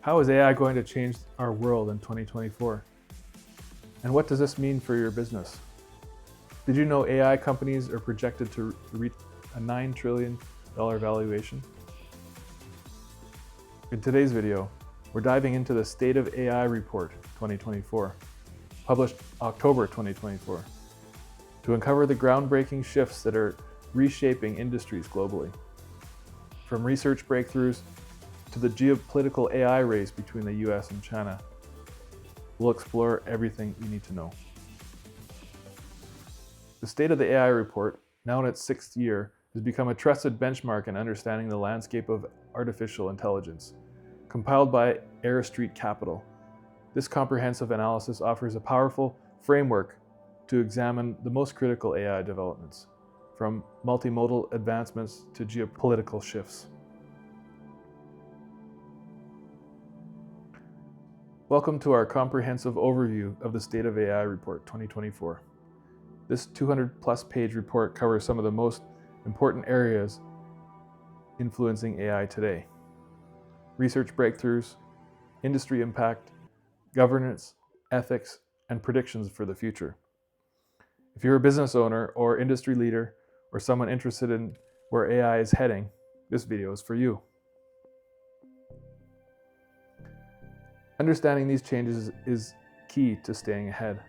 How is AI going to change our world in 2024? And what does this mean for your business? Did you know AI companies are projected to reach a $9 trillion valuation? In today's video, we're diving into the State of AI Report 2024, published October 2024, to uncover the groundbreaking shifts that are reshaping industries globally. From research breakthroughs to the geopolitical AI race between the US and China, we'll explore everything you need to know. The State of the AI Report, now in its sixth year, has become a trusted benchmark in understanding the landscape of artificial intelligence. Compiled by Air Street Capital, this comprehensive analysis offers a powerful framework to examine the most critical AI developments, from multimodal advancements to geopolitical shifts. Welcome to our comprehensive overview of the State of AI Report 2024. This 200-plus page report covers some of the most important areas influencing AI today: research breakthroughs, industry impact, governance, ethics, and predictions for the future. If you're a business owner or industry leader or someone interested in where AI is heading, this video is for you. Understanding these changes is key to staying ahead,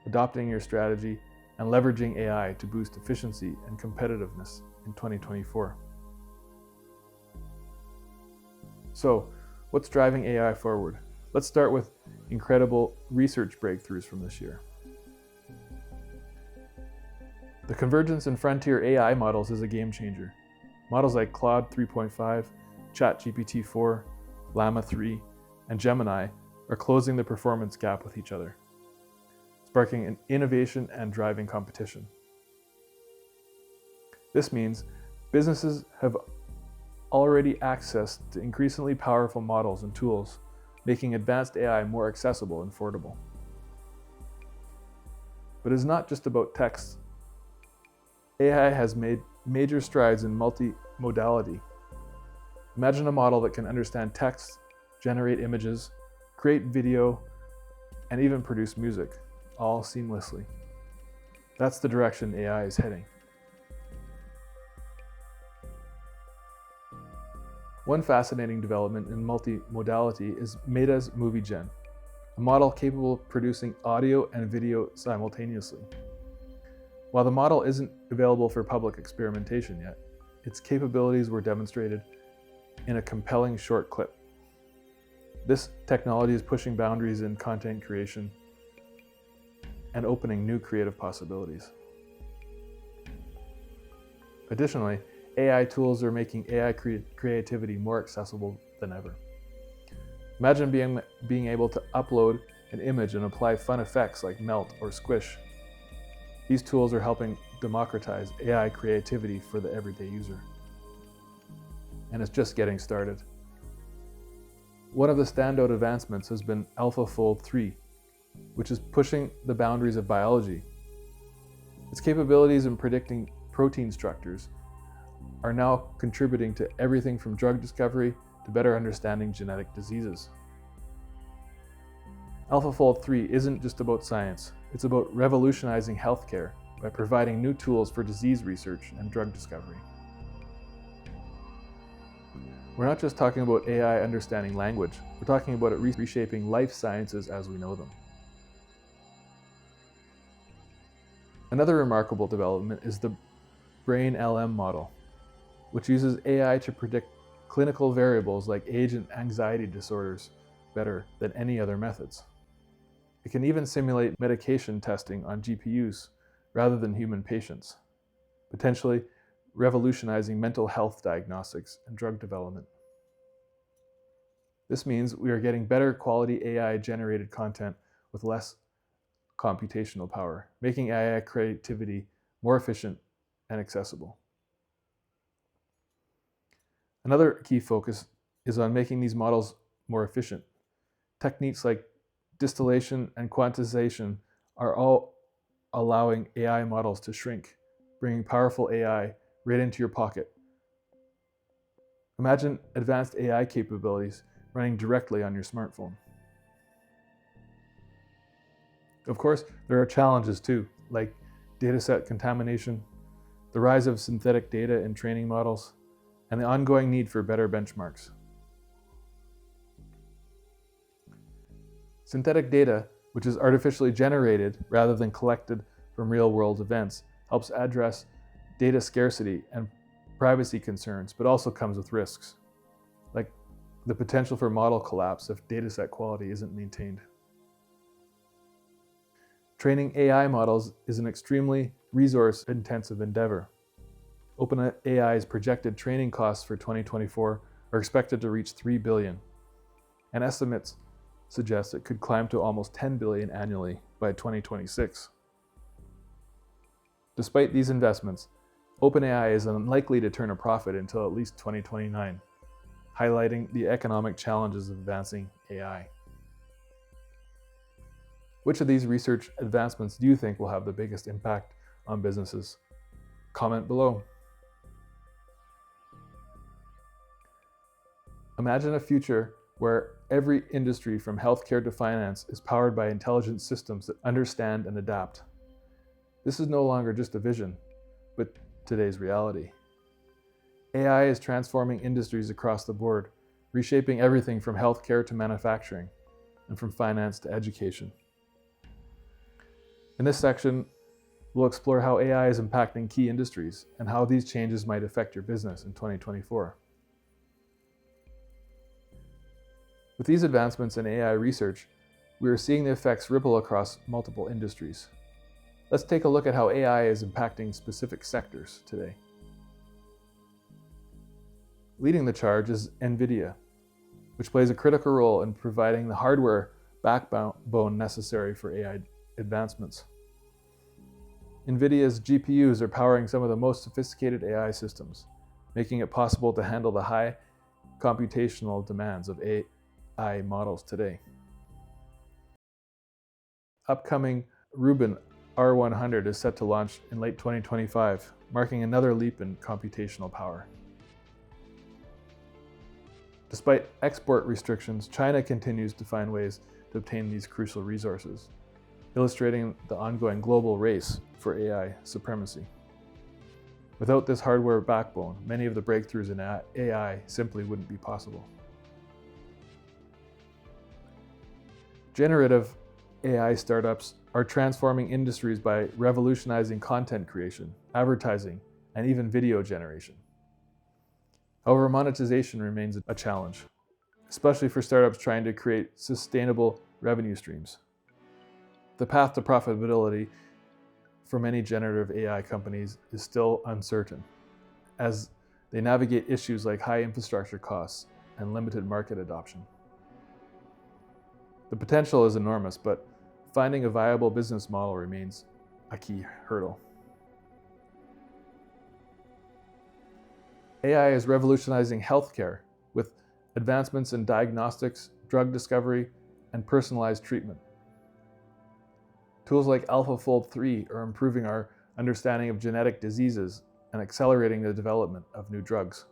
adopting your strategy, and leveraging AI to boost efficiency and competitiveness in 2024. So, what's driving AI forward? Let's start with incredible research breakthroughs from this year. The convergence in frontier AI models is a game changer. Models like Claude 3.5, ChatGPT 4, Llama 3, and Gemini are closing the performance gap with each other, sparking an innovation and driving competition. This means businesses have already access to increasingly powerful models and tools, making advanced AI more accessible and affordable. But it's not just about text. AI has made major strides in multimodality. Imagine a model that can understand text, generate images, create video, and even produce music, all seamlessly. That's the direction AI is heading. One fascinating development in multimodality is Meta's MovieGen, a model capable of producing audio and video simultaneously. While the model isn't available for public experimentation yet, its capabilities were demonstrated in a compelling short clip. This technology is pushing boundaries in content creation and opening new creative possibilities. Additionally, AI tools are making AI creativity more accessible than ever. Imagine being able to upload an image and apply fun effects like melt or squish. These tools are helping democratize AI creativity for the everyday user. And it's just getting started. One of the standout advancements has been AlphaFold 3, which is pushing the boundaries of biology. Its capabilities in predicting protein structures are now contributing to everything from drug discovery to better understanding genetic diseases. AlphaFold 3 isn't just about science, it's about revolutionizing healthcare by providing new tools for disease research and drug discovery. We're not just talking about AI understanding language, we're talking about it reshaping life sciences as we know them. Another remarkable development is the Brain-LM model, which uses AI to predict clinical variables like age and anxiety disorders better than any other methods. It can even simulate medication testing on GPUs rather than human patients, potentially revolutionizing mental health diagnostics and drug development. This means we are getting better quality AI-generated content with less computational power, making AI creativity more efficient and accessible. Another key focus is on making these models more efficient. Techniques like distillation and quantization are all allowing AI models to shrink, bringing powerful AI right into your pocket. Imagine advanced AI capabilities running directly on your smartphone. Of course, there are challenges too, like dataset contamination, the rise of synthetic data in training models, and the ongoing need for better benchmarks. Synthetic data, which is artificially generated rather than collected from real-world events, helps address data scarcity and privacy concerns, but also comes with risks, like the potential for model collapse if dataset quality isn't maintained. Training AI models is an extremely resource-intensive endeavor. OpenAI's projected training costs for 2024 are expected to reach $3 billion, and estimates suggest it could climb to almost $10 billion annually by 2026. Despite these investments, OpenAI is unlikely to turn a profit until at least 2029, highlighting the economic challenges of advancing AI. Which of these research advancements do you think will have the biggest impact on businesses? Comment below. Imagine a future where every industry from healthcare to finance is powered by intelligent systems that understand and adapt. This is no longer just a vision, but today's reality. AI is transforming industries across the board, reshaping everything from healthcare to manufacturing, and from finance to education. In this section, we'll explore how AI is impacting key industries and how these changes might affect your business in 2024. With these advancements in AI research, we are seeing the effects ripple across multiple industries. Let's take a look at how AI is impacting specific sectors today. Leading the charge is NVIDIA, which plays a critical role in providing the hardware backbone necessary for AI advancements. NVIDIA's GPUs are powering some of the most sophisticated AI systems, making it possible to handle the high computational demands of AI models today. Upcoming Rubin R100 is set to launch in late 2025, marking another leap in computational power. Despite export restrictions, China continues to find ways to obtain these crucial resources, illustrating the ongoing global race for AI supremacy. Without this hardware backbone, many of the breakthroughs in AI simply wouldn't be possible. Generative AI startups are transforming industries by revolutionizing content creation, advertising, and even video generation. However, monetization remains a challenge, especially for startups trying to create sustainable revenue streams. The path to profitability for many generative AI companies is still uncertain, as they navigate issues like high infrastructure costs and limited market adoption. The potential is enormous, but finding a viable business model remains a key hurdle. AI is revolutionizing healthcare with advancements in diagnostics, drug discovery, and personalized treatment. Tools like AlphaFold 3 are improving our understanding of genetic diseases and accelerating the development of new drugs.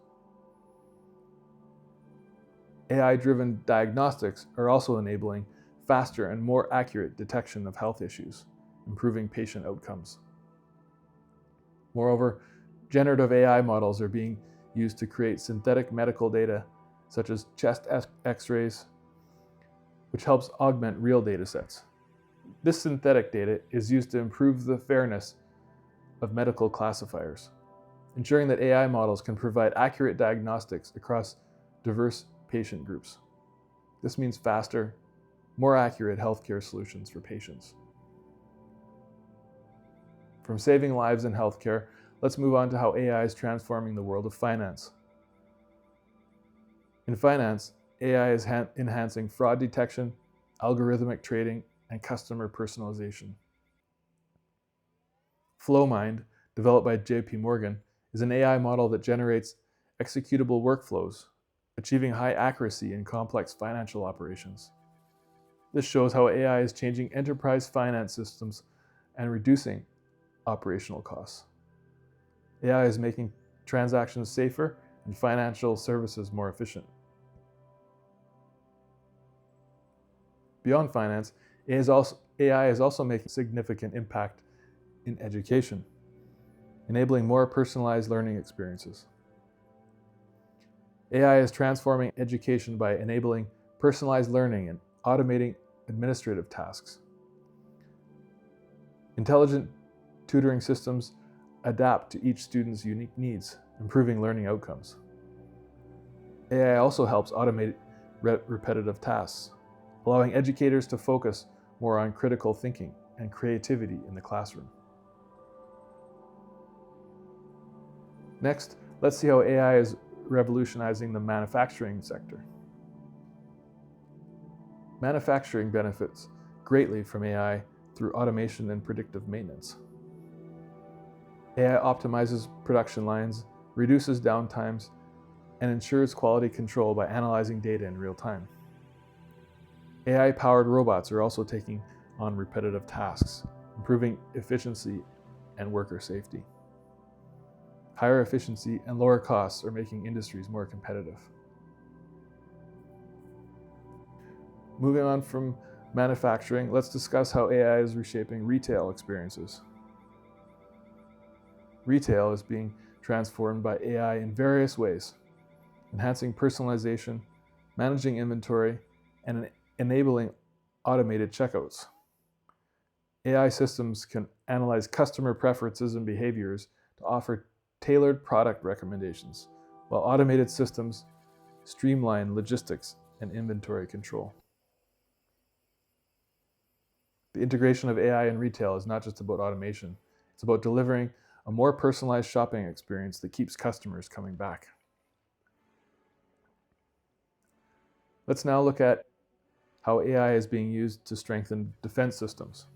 AI-driven diagnostics are also enabling faster and more accurate detection of health issues, improving patient outcomes. Moreover, generative AI models are being used to create synthetic medical data, such as chest X-rays, which helps augment real data sets. This synthetic data is used to improve the fairness of medical classifiers, ensuring that AI models can provide accurate diagnostics across diverse patient groups. This means faster, more accurate healthcare solutions for patients. From saving lives in healthcare, let's move on to how AI is transforming the world of finance. In finance, AI is enhancing fraud detection, algorithmic trading, and customer personalization. FlowMind, developed by JP Morgan, is an AI model that generates executable workflows, achieving high accuracy in complex financial operations. This shows how AI is changing enterprise finance systems and reducing operational costs. AI is making transactions safer and financial services more efficient. Beyond finance, AI is also making significant impact in education, enabling more personalized learning experiences. AI is transforming education by enabling personalized learning and automating administrative tasks. Intelligent tutoring systems adapt to each student's unique needs, improving learning outcomes. AI also helps automate repetitive tasks, allowing educators to focus more on critical thinking and creativity in the classroom. Next, let's see how AI is revolutionizing the manufacturing sector. Manufacturing benefits greatly from AI through automation and predictive maintenance. AI optimizes production lines, reduces downtimes, and ensures quality control by analyzing data in real time. AI-powered robots are also taking on repetitive tasks, improving efficiency and worker safety. Higher efficiency and lower costs are making industries more competitive. Moving on from manufacturing, let's discuss how AI is reshaping retail experiences. Retail is being transformed by AI in various ways, enhancing personalization, managing inventory, and enabling automated checkouts. AI systems can analyze customer preferences and behaviors to offer tailored product recommendations, while automated systems streamline logistics and inventory control. The integration of AI in retail is not just about automation, it's about delivering a more personalized shopping experience that keeps customers coming back. Let's now look at how AI is being used to strengthen defense systems.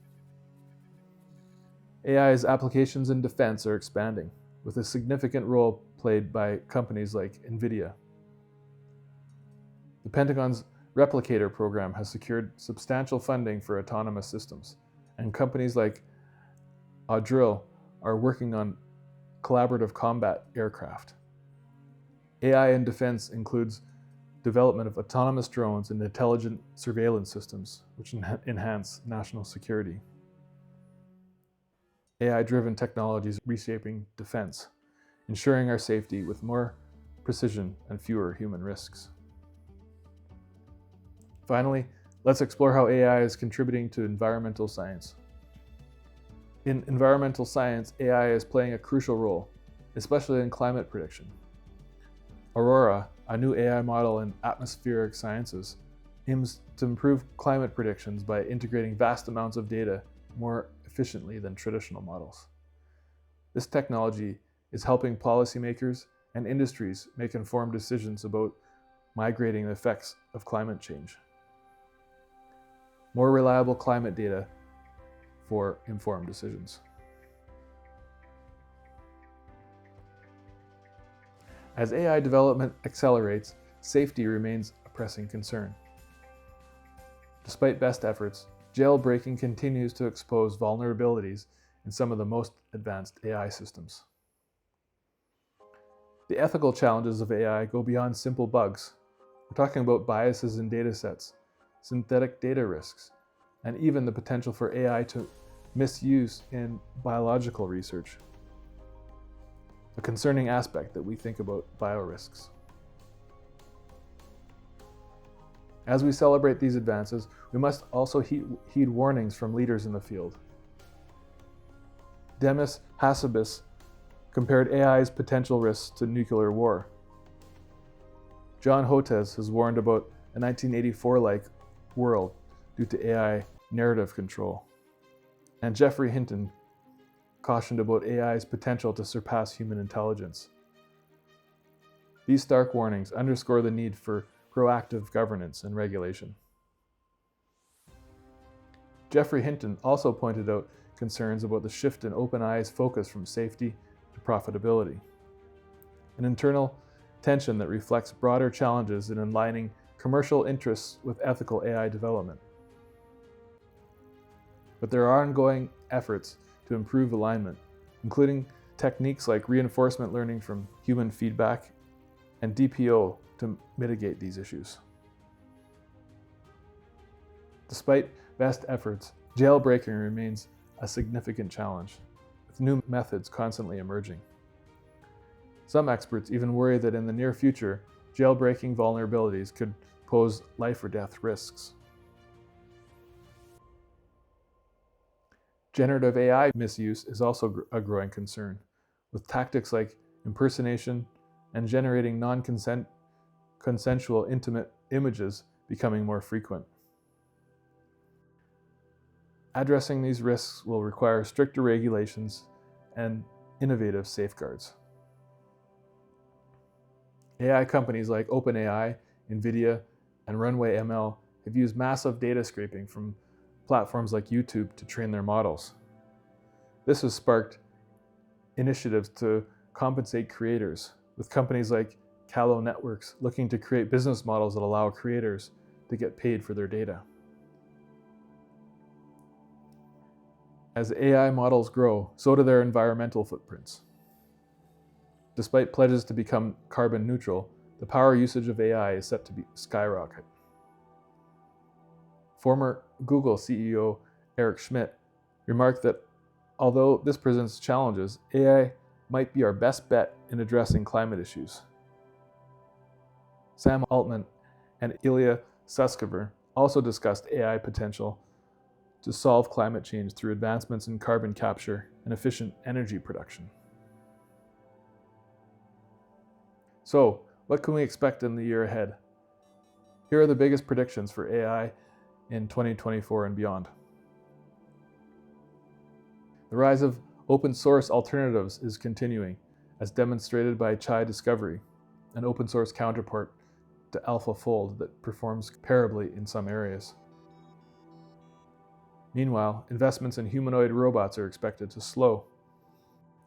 AI's applications in defense are expanding, with a significant role played by companies like NVIDIA. The Pentagon's Replicator program has secured substantial funding for autonomous systems, and companies like Audril are working on collaborative combat aircraft. AI in defense includes development of autonomous drones and intelligent surveillance systems, which enhance national security. AI-driven technologies reshaping defense, ensuring our safety with more precision and fewer human risks. Finally, let's explore how AI is contributing to environmental science. In environmental science, AI is playing a crucial role, especially in climate prediction. Aurora, a new AI model in atmospheric sciences, aims to improve climate predictions by integrating vast amounts of data more efficiently than traditional models. This technology is helping policymakers and industries make informed decisions about migrating the effects of climate change. More reliable climate data for informed decisions. As AI development accelerates, safety remains a pressing concern. Despite best efforts, jailbreaking continues to expose vulnerabilities in some of the most advanced AI systems. The ethical challenges of AI go beyond simple bugs. We're talking about biases in datasets, synthetic data risks, and even the potential for AI to misuse in biological research. A concerning aspect that we think about biorisks. As we celebrate these advances, we must also heed warnings from leaders in the field. Demis Hassabis compared AI's potential risks to nuclear war. John Hotez has warned about a 1984-like world due to AI narrative control. And Geoffrey Hinton cautioned about AI's potential to surpass human intelligence. These stark warnings underscore the need for proactive governance and regulation. Geoffrey Hinton also pointed out concerns about the shift in OpenAI's focus from safety to profitability, an internal tension that reflects broader challenges in aligning commercial interests with ethical AI development. But there are ongoing efforts to improve alignment, including techniques like reinforcement learning from human feedback and DPO to mitigate these issues. Despite best efforts, jailbreaking remains a significant challenge, with new methods constantly emerging. Some experts even worry that in the near future, jailbreaking vulnerabilities could pose life or death risks. Generative AI misuse is also a growing concern, with tactics like impersonation and generating non-consensual intimate images becoming more frequent. Addressing these risks will require stricter regulations and innovative safeguards. AI companies like OpenAI, NVIDIA, and Runway ML have used massive data scraping from platforms like YouTube to train their models. This has sparked initiatives to compensate creators, with companies like Callow Networks looking to create business models that allow creators to get paid for their data. As AI models grow, so do their environmental footprints. Despite pledges to become carbon neutral, the power usage of AI is set to skyrocket. Former Google CEO Eric Schmidt remarked that although this presents challenges, AI might be our best bet in addressing climate issues. Sam Altman and Ilya Sutskever also discussed AI potential to solve climate change through advancements in carbon capture and efficient energy production. So, what can we expect in the year ahead? Here are the biggest predictions for AI in 2024 and beyond. The rise of open source alternatives is continuing, as demonstrated by Chai Discovery, an open source counterpart to AlphaFold that performs comparably in some areas. Meanwhile, investments in humanoid robots are expected to slow,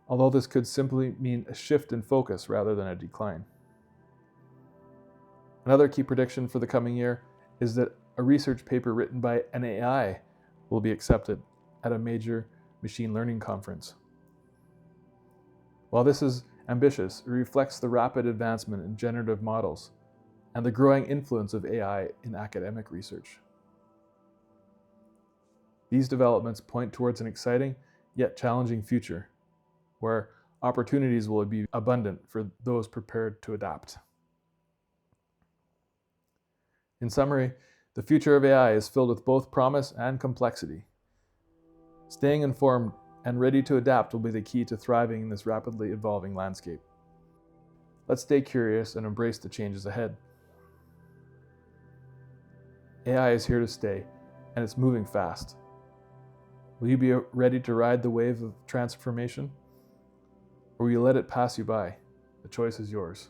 although this could simply mean a shift in focus rather than a decline. Another key prediction for the coming year is that a research paper written by an AI will be accepted at a major machine learning conference. While this is ambitious, it reflects the rapid advancement in generative models and the growing influence of AI in academic research. These developments point towards an exciting yet challenging future, where opportunities will be abundant for those prepared to adapt. In summary, the future of AI is filled with both promise and complexity. Staying informed and ready to adapt will be the key to thriving in this rapidly evolving landscape. Let's stay curious and embrace the changes ahead. AI is here to stay, and it's moving fast. Will you be ready to ride the wave of transformation? Or will you let it pass you by? The choice is yours.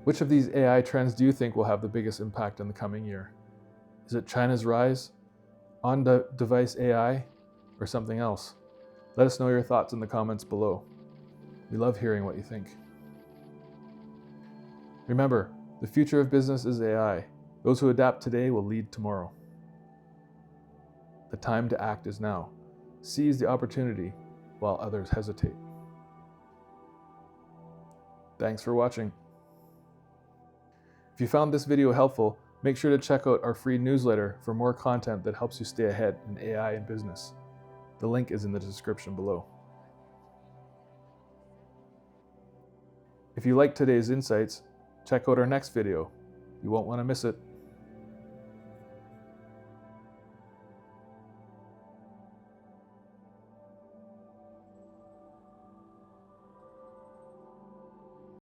Which of these AI trends do you think will have the biggest impact in the coming year? Is it China's rise, on-device AI, or something else? Let us know your thoughts in the comments below. We love hearing what you think. Remember, the future of business is AI. Those who adapt today will lead tomorrow. The time to act is now. Seize the opportunity while others hesitate. Thanks for watching. If you found this video helpful, make sure to check out our free newsletter for more content that helps you stay ahead in AI and business. The link is in the description below. If you liked today's insights, check out our next video. You won't want to miss it.